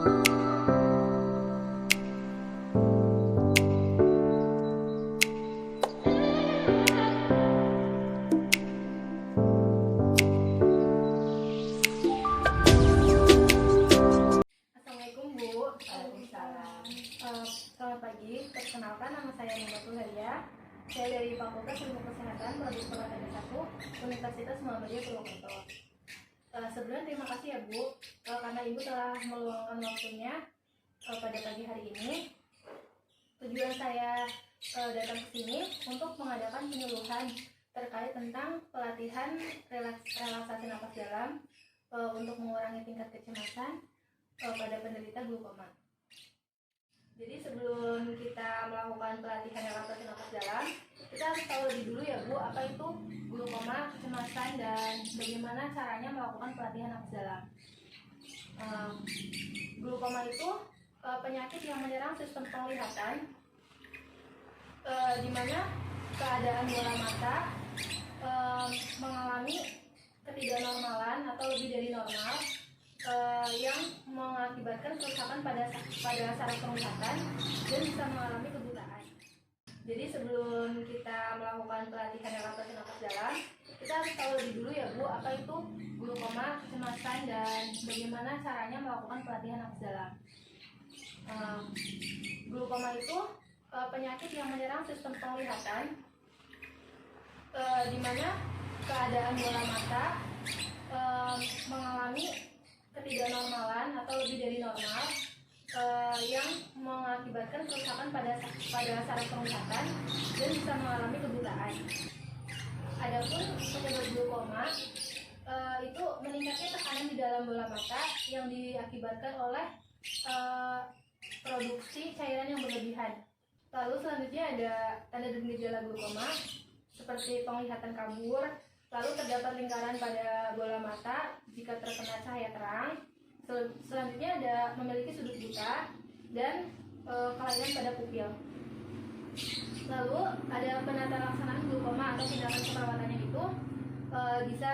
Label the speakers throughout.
Speaker 1: Assalamualaikum Bu. Waalaikumsalam. Selamat pagi, perkenalkan nama saya Nurul Haria. Saya dari Fakultas Ilmu Kesehatan Prodi Purwakarta 1 Universitas Muhammadiyah Purwokerto. Sebelumnya terima kasih ya Bu, karena Ibu telah meluangkan waktunya pada pagi hari ini. Tujuan saya datang ke sini untuk mengadakan penyuluhan terkait tentang pelatihan relaksasi napas dalam untuk mengurangi tingkat kecemasan pada penderita glukoma. Jadi sebelum kita melakukan pelatihan relaksasi napas dalam, kita harus tahu lebih dulu ya Bu, apa itu glukoma, kecemasan, dan bagaimana caranya melakukan pelatihan napas dalam. Glukoma itu penyakit yang menyerang sistem penglihatan, di mana keadaan bola mata mengalami ketidaknormalan atau lebih dari normal, yang mengakibatkan kerusakan pada saraf penglihatan dan bisa mengalami kebutaan. Jadi sebelum kita melakukan pelatihan relaksasi napas dalam, kita harus tahu lebih dulu ya Bu, apa itu glukoma, kecemasan, dan bagaimana caranya melakukan pelatihan napas dalam. Glukoma itu penyakit yang menyerang sistem penglihatan, di mana keadaan bola mata mengalami ketidaknormalan atau lebih dari normal, yang mengakibatkan kerusakan pada saraf penglihatan dan bisa mengalami kebutaan. Adapun penyebab glukoma itu meningkatnya tekanan di dalam bola mata yang diakibatkan oleh produksi cairan yang berlebihan. Lalu selanjutnya ada tanda dan gejala glukoma seperti penglihatan kabur, lalu terdapat lingkaran pada bola mata jika terkena cahaya terang. Selanjutnya ada memiliki sudut buta dan kelainan pada pupil. Lalu ada penata laksanaan glukoma atau tindakan perawatannya itu bisa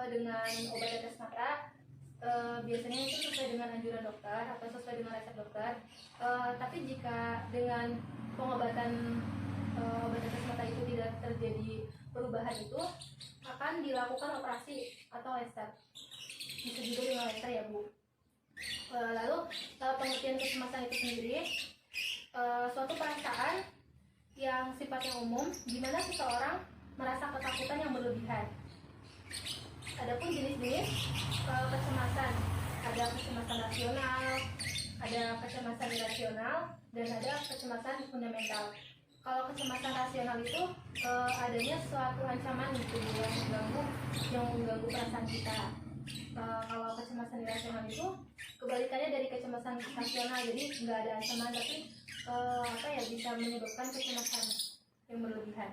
Speaker 1: dengan obat tetes mata. Biasanya itu sesuai dengan anjuran dokter atau sesuai dengan resep dokter. Tapi jika dengan pengobatan obat tetes mata itu tidak terjadi perubahan, itu akan dilakukan operasi atau laser. Bisa juga dengan laser ya Bu. Lalu pengertian kecemasan itu sendiri suatu perasaan yang sifatnya umum di mana seseorang merasa ketakutan yang berlebihan. Adapun jenis-jenis kecemasan, ada kecemasan rasional, ada kecemasan irasional, dan ada kecemasan fundamental. Kalau kecemasan rasional itu adanya suatu ancaman gitu yang mengganggu perasaan kita. Kalau kecemasan irasional itu kebalikannya dari kecemasan rasional, jadi nggak ada ancaman tapi bisa menyebabkan kecemasan yang berlebihan.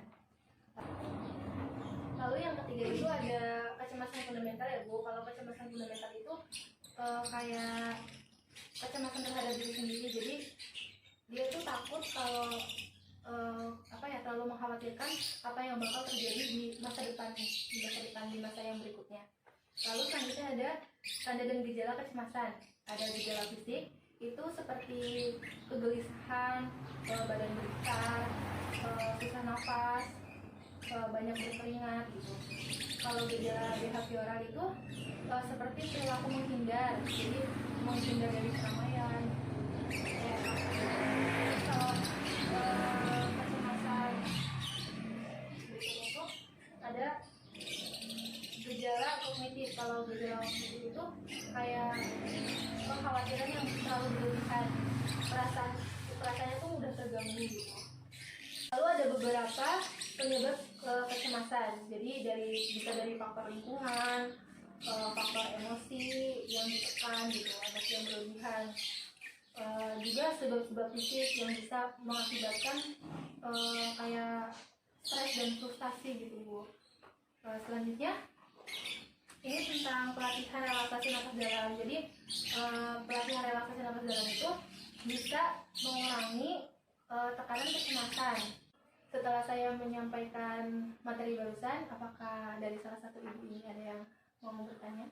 Speaker 1: Lalu yang ketiga itu ada kecemasan fundamental ya Bu. Kalau kecemasan fundamental itu kayak kecemasan terhadap diri sendiri. Jadi dia tuh takut kalau terlalu mengkhawatirkan apa yang bakal terjadi di masa depan, di masa yang berikutnya. Lalu selanjutnya ada tanda dan gejala kecemasan. Ada gejala fisik itu seperti kegelisahan, badan bergetar, susah nafas, banyak berkeringat gitu. Kalau gejala behavioral itu seperti perilaku menghindar, jadi menghindar dari keramaian. Kecemasan berikutnya itu ada gejala kognitif. Kalau gejala kognitif itu kayak kekhawatiran yang terlalu berlebihan, perasaannya tuh mudah terganggu gitu. Lalu ada beberapa penyebab kecemasan. Jadi bisa dari faktor lingkungan, faktor emosi yang ditekan gitu, emosi yang berlebihan. Juga sebab-sebab fisik yang bisa mengakibatkan kayak stres dan frustasi gitu Bu. Selanjutnya ini tentang pelatihan relaksasi napas dalam. Jadi pelatihan relaksasi napas dalam itu bisa mengurangi tekanan kecemasan. Setelah saya menyampaikan materi barusan, apakah dari salah satu ibu ini ada yang mau bertanya?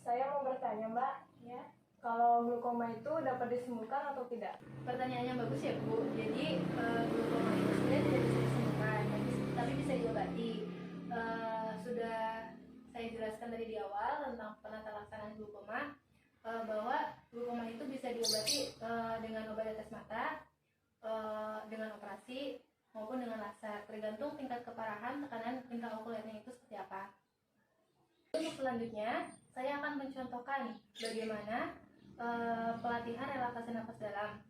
Speaker 1: Saya mau bertanya Mbak, ya.
Speaker 2: kalau glukoma itu dapat disembuhkan atau tidak?
Speaker 1: Pertanyaannya bagus ya Bu. Jadi glukoma itu sebenarnya tidak bisa disembuhkan, tapi bisa diobati. Sudah saya jelaskan tadi di awal tentang penata laksanaan glukoma, bahwa glukoma itu bisa diobati dengan obat tetes mata, dengan operasi maupun dengan laser, tergantung tingkat keparahan tekanan intraokulernya itu seperti apa. Untuk selanjutnya, saya akan mencontohkan bagaimana pelatihan relaksasi nafas dalam.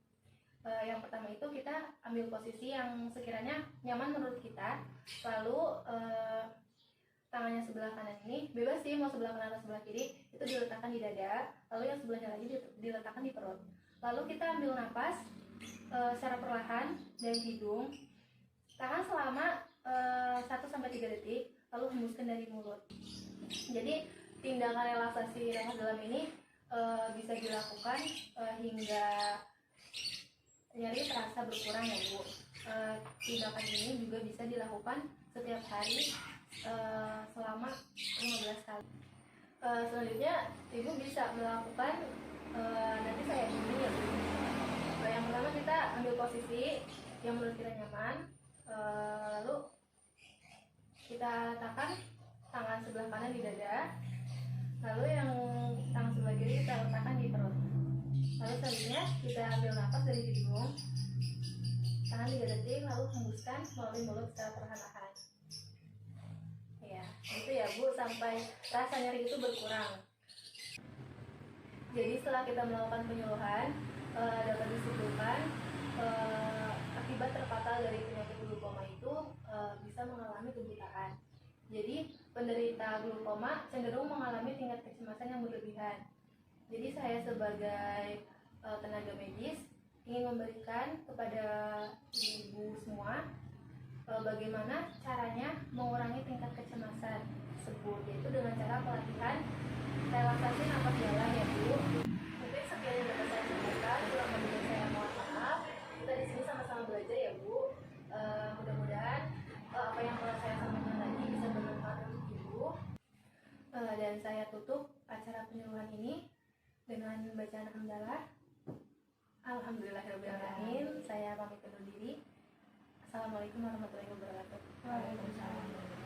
Speaker 1: Yang pertama itu kita ambil posisi yang sekiranya nyaman menurut kita, lalu tangannya sebelah kanan ini bebas sih, mau sebelah kanan atau sebelah kiri, itu diletakkan di dada, lalu yang sebelahnya lagi diletakkan di perut. Lalu kita ambil napas secara perlahan dari hidung, tahan selama 1-3 detik, lalu hembuskan dari mulut. Jadi tindakan relaksasi nafas dalam ini bisa dilakukan hingga nyeri terasa berkurang ya Bu. Tindakan ini juga bisa dilakukan setiap hari selama 15 kali. Selanjutnya Ibu bisa melakukan nanti saya ini ya Bu. Yang pertama kita ambil posisi yang menurut kita nyaman, lalu kita letakkan tangan sebelah kanan di dada, lalu yang tangan sebelah kiri kita letakkan di perut. Lalu selanjutnya kita ambil nafas dari hidung, tahan 3 detik, lalu hembuskan melalui mulut secara perlahan-lahan. Ya, itu ya Bu, sampai rasa nyeri itu berkurang. Jadi setelah kita melakukan penyuluhan, dapat disimpulkan akibat terfatal dari penyakit glukoma itu bisa mengalami kebutaan. Jadi penderita glukoma cenderung mengalami tingkat kecemasan yang berlebihan. Jadi saya sebagai tenaga medis ingin memberikan kepada ibu semua bagaimana caranya mengurangi tingkat kecemasan tersebut, yaitu dengan cara pelatihan relaksasi nafas dalam ya Bu. Mungkin sekian yang dapat saya sampaikan, kurang lebihnya saya mohon maaf. Kita di sini sama-sama belajar ya Bu. Mudah-mudahan apa yang telah saya sampaikan tadi bisa bermanfaat untuk Ibu. Dan saya tutup acara penyuluhan ini dengan bacaan hamdalah. Alhamdulillahirobbilalamin. Saya pamit undur diri. Assalamualaikum warahmatullahi wabarakatuh.
Speaker 2: Waalaikumsalam.